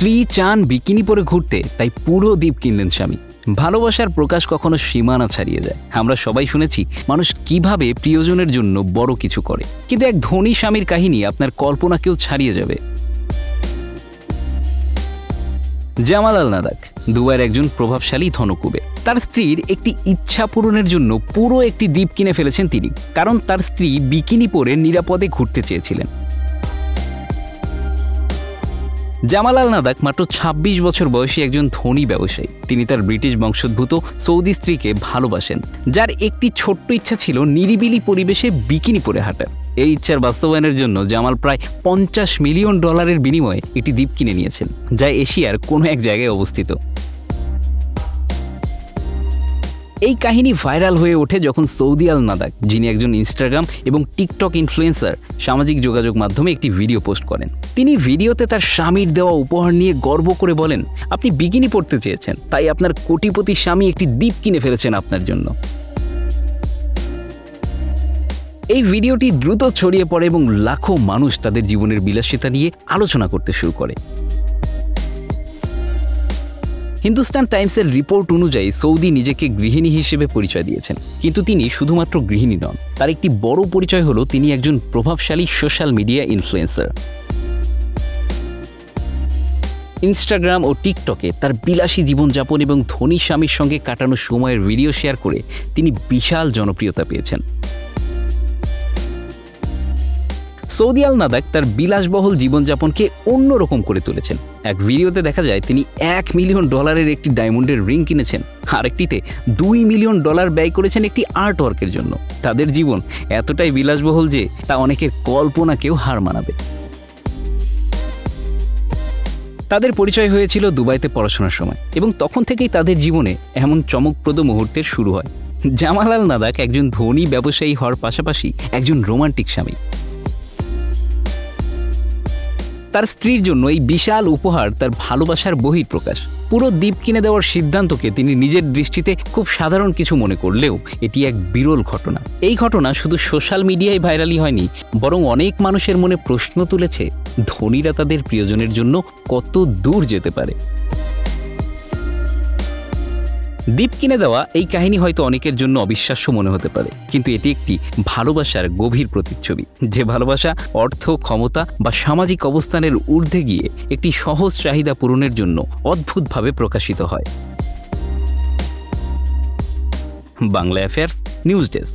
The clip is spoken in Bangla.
স্ত্রী চান বিকিনি পরে ঘুরতে, তাই পুরো দ্বীপ কিনলেন স্বামী। ভালোবাসার প্রকাশ কখনো সীমানা ছাড়িয়ে যায়। আমরা সবাই শুনেছি মানুষ কিভাবে প্রিয়জনের জন্য বড় কিছু করে, কিন্তু এক ধনী স্বামীর কাহিনী আপনার কল্পনাকেও ছাড়িয়ে যাবে। জামাল আল নাদাক দুবাইয়ের একজন প্রভাবশালী ধনকুবের। তার স্ত্রীর একটি ইচ্ছা পূরণের জন্য পুরো একটি দ্বীপ কিনে ফেলেছেন তিনি, কারণ তার স্ত্রী বিকিনি পরে নিরাপদে ঘুরতে চেয়েছিলেন। জামাল আল নাদাক মাত্র ২৬ বছর বয়সী একজন ধনী ব্যবসায়ী। তিনি তার ব্রিটিশ বংশোদ্ভূত সৌদি স্ত্রীকে ভালোবাসেন, যার একটি ছোট্ট ইচ্ছা ছিল নিরিবিলি পরিবেশে বিকিনি পরে হাঁটার। এই ইচ্ছার বাস্তবায়নের জন্য জামাল প্রায় $৫০ মিলিয়ন বিনিময়ে একটি দ্বীপ কিনে নিয়েছেন, যা এশিয়ার কোনো এক জায়গায় অবস্থিত। এই কাহিনী ভাইরাল হয়ে ওঠে যখন সৌদি আল নাদাক, যিনি একজন ইনস্টাগ্রাম এবং টিকটক ইনফ্লুয়েন্সার, সামাজিক যোগাযোগ মাধ্যমে একটি ভিডিও পোস্ট করেন। তিনি ভিডিওতে তার স্বামীর দেওয়া উপহার নিয়ে গর্ব করে বলেন, আপনি বিকিনি পরতে চেয়েছেন, তাই আপনার কোটিপতি স্বামী একটি দ্বীপ কিনে ফেলেছেন আপনার জন্য। এই ভিডিওটি দ্রুত ছড়িয়ে পড়ে এবং লাখো মানুষ তাদের জীবনের বিলাসিতা নিয়ে আলোচনা করতে শুরু করে। হিন্দুস্তান টাইমসের রিপোর্ট অনুযায়ী সৌদি নিজেকে গৃহিণী হিসেবে পরিচয় দিয়েছেন, কিন্তু তিনি শুধুমাত্র গৃহিণী নন। তার একটি বড় পরিচয় হলো তিনি একজন প্রভাবশালী সোশ্যাল মিডিয়া ইনফ্লুয়েন্সার। ইনস্টাগ্রাম ও টিকটকে তার বিলাসী জীবনযাপন এবং ধনী স্বামীর সঙ্গে কাটানো সময়ের ভিডিও শেয়ার করে তিনি বিশাল জনপ্রিয়তা পেয়েছেন। সৌদি আল নাদাক তার বিলাসবহুল জীবনযাপনকে অন্যরকম করে তুলেছেন। এক ভিডিওতে দেখা যায় তিনি $১ মিলিয়ন একটি ডায়মন্ডের রিং কিনেছেন, আরেকটিতে $2 মিলিয়ন ব্যয় করেছেন একটি আর্ট ওয়ার্কের জন্য। তাদের জীবন এতটাই বিলাসবহুল যে তা অনেকের কল্পনাকেও হার মানাবে। তাদের পরিচয় হয়েছিল দুবাইতে পড়াশোনার সময়, এবং তখন থেকেই তাদের জীবনে এমন চমকপ্রদ মুহূর্তের শুরু হয়। জামাল আল নাদাক একজন ধনী ব্যবসায়ী হওয়ার পাশাপাশি একজন রোমান্টিক স্বামী। তার স্ত্রীর জন্য এই বিশাল উপহার তার ভালোবাসার বহিঃপ্রকাশ। পুরো দ্বীপ কিনে দেওয়ার সিদ্ধান্তকে তিনি নিজের দৃষ্টিতে খুব সাধারণ কিছু মনে করলেও এটি এক বিরল ঘটনা। এই ঘটনা শুধু সোশ্যাল মিডিয়ায় ভাইরালই হয়নি, বরং অনেক মানুষের মনে প্রশ্ন তুলেছে, ধনীরা তাদের প্রিয়জনের জন্য কত দূর যেতে পারে। দ্বীপ কিনে দেওয়া এই কাহিনী হয়তো অনেকের জন্য অবিশ্বাস্য মনে হতে পারে, কিন্তু এটি একটি ভালোবাসার গভীর প্রতিচ্ছবি, যে ভালোবাসা অর্থ, ক্ষমতা বা সামাজিক অবস্থানের ঊর্ধ্বে গিয়ে একটি সহজ চাহিদা পূরণের জন্য অদ্ভুতভাবে প্রকাশিত হয়। Bangla affairs news desk.